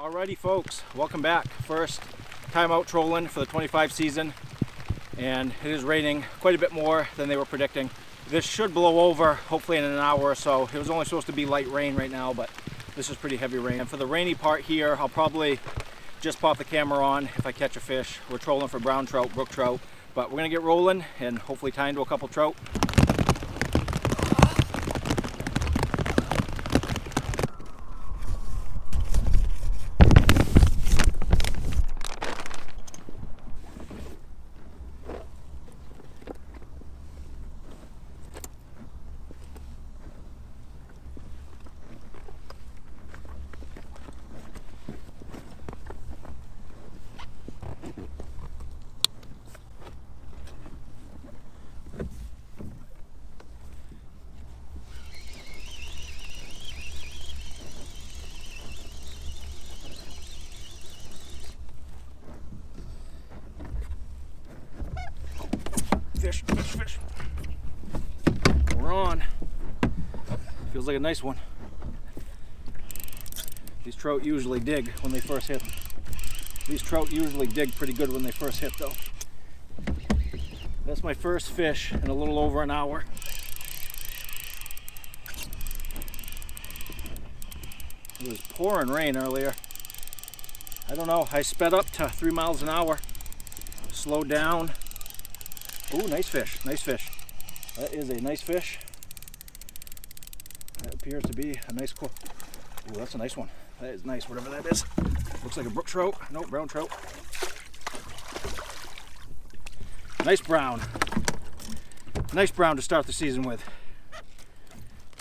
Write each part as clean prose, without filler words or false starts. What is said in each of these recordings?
Alrighty folks, welcome back. First time out trolling for the 25 season, and it is raining quite a bit more than they were predicting. This should blow over hopefully in an hour or so. It was only supposed to be light rain right now, but this is pretty heavy rain. And for the rainy part here, I'll probably just pop the camera on if I catch a fish. We're trolling for brown trout, brook trout, but we're gonna get rolling and hopefully tie into a couple trout. Fish, fish, fish. We're on. Feels like a nice one. These trout usually dig when they first hit. These trout usually dig pretty good when they first hit though. That's my first fish in a little over an hour. It was pouring rain earlier. I don't know, I sped up to 3 miles an hour. Slowed down. Ooh, nice fish, nice fish. That is a nice fish. That appears to be a nice Ooh, that's a nice one. That is nice, whatever that is. Looks like a brook trout. No, brown trout. Nice brown. Nice brown to start the season with.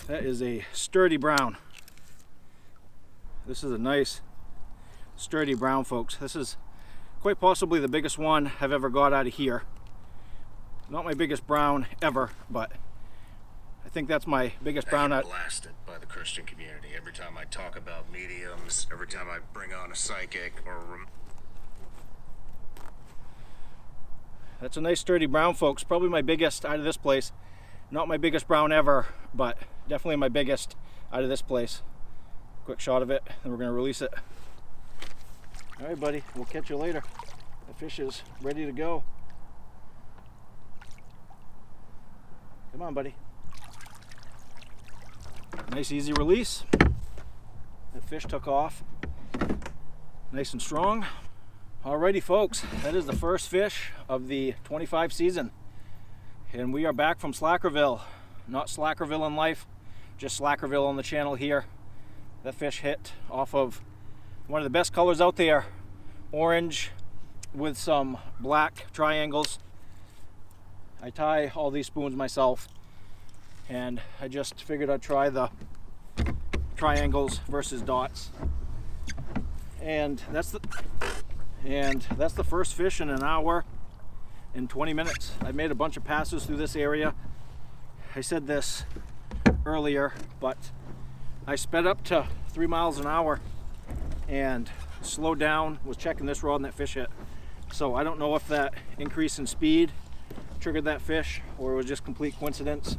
That is a sturdy brown. This is a nice, sturdy brown, folks. This is quite possibly the biggest one I've ever got out of here. Not my biggest brown ever, but I think that's my biggest brown out. Blasted by the Christian community every time I talk about mediums, every time I bring on a psychic or That's a nice sturdy brown, folks. Probably my biggest out of this place. Not my biggest brown ever, but definitely my biggest out of this place. Quick shot of it, and we're gonna release it. All right, buddy, we'll catch you later. The fish is ready to go. Come on, buddy. Nice easy release. That fish took off. Nice and strong. Alrighty folks, that is the first fish of the 25 season. And we are back from Slackerville. Not Slackerville in life, just Slackerville on the channel here. That fish hit off of one of the best colors out there. Orange with some black triangles. I tie all these spoons myself, and I just figured I'd try the triangles versus dots. And that's the first fish in an hour and 20 minutes. I made a bunch of passes through this area. I said this earlier, but I sped up to 3 miles an hour and slowed down, was checking this rod and that fish hit. So I don't know if that increase in speed triggered that fish or it was just complete coincidence,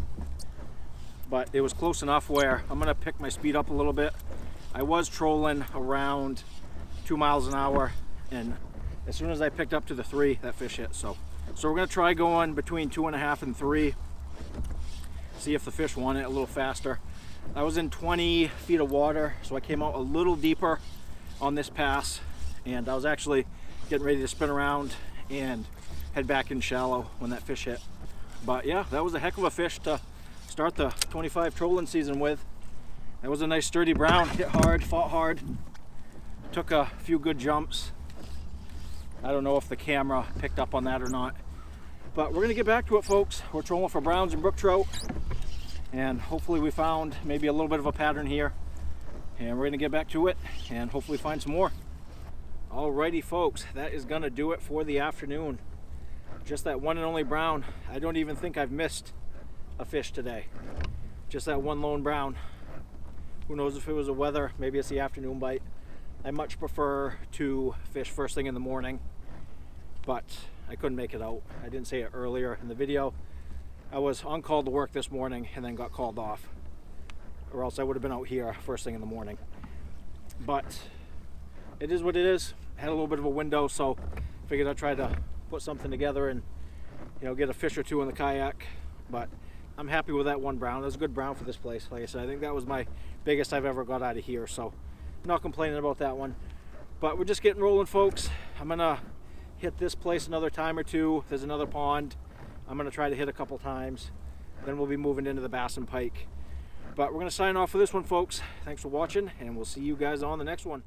but it was close enough where I'm gonna pick my speed up a little bit. I was trolling around 2 miles an hour, and as soon as I picked up to the 3, that fish hit. So we're gonna try going between 2.5 and 3, see if the fish want it a little faster. I was in 20 feet of water, so I came out a little deeper on this pass, and I was actually getting ready to spin around and head back in shallow when that fish hit. But yeah, that was a heck of a fish to start the 25 trolling season with. That was a nice sturdy brown, hit hard, fought hard, took a few good jumps. I don't know if the camera picked up on that or not, but we're gonna get back to it, folks. We're trolling for browns and brook trout, and hopefully we found maybe a little bit of a pattern here, and we're gonna get back to it and hopefully find some more. Alrighty folks, that is gonna do it for the afternoon. Just that one and only brown. I don't even think I've missed a fish today. Just that one lone brown. Who knows if it was the weather, maybe it's the afternoon bite. I much prefer to fish first thing in the morning, but I couldn't make it out. I didn't say it earlier in the video. I was on call to work this morning and then got called off, or else I would have been out here first thing in the morning. But it is what it is. Had a little bit of a window, so figured I'd try to put something together and, you know, get a fish or two in the kayak. But I'm happy with that one brown. It was a good brown for this place. Like I said, I think that was my biggest I've ever got out of here, so not complaining about that one. But we're just getting rolling, folks. I'm gonna hit this place another time or two. There's another pond I'm gonna try to hit a couple times. Then we'll be moving into the bass and pike. But we're gonna sign off for this one, folks. Thanks for watching, and we'll see you guys on the next one.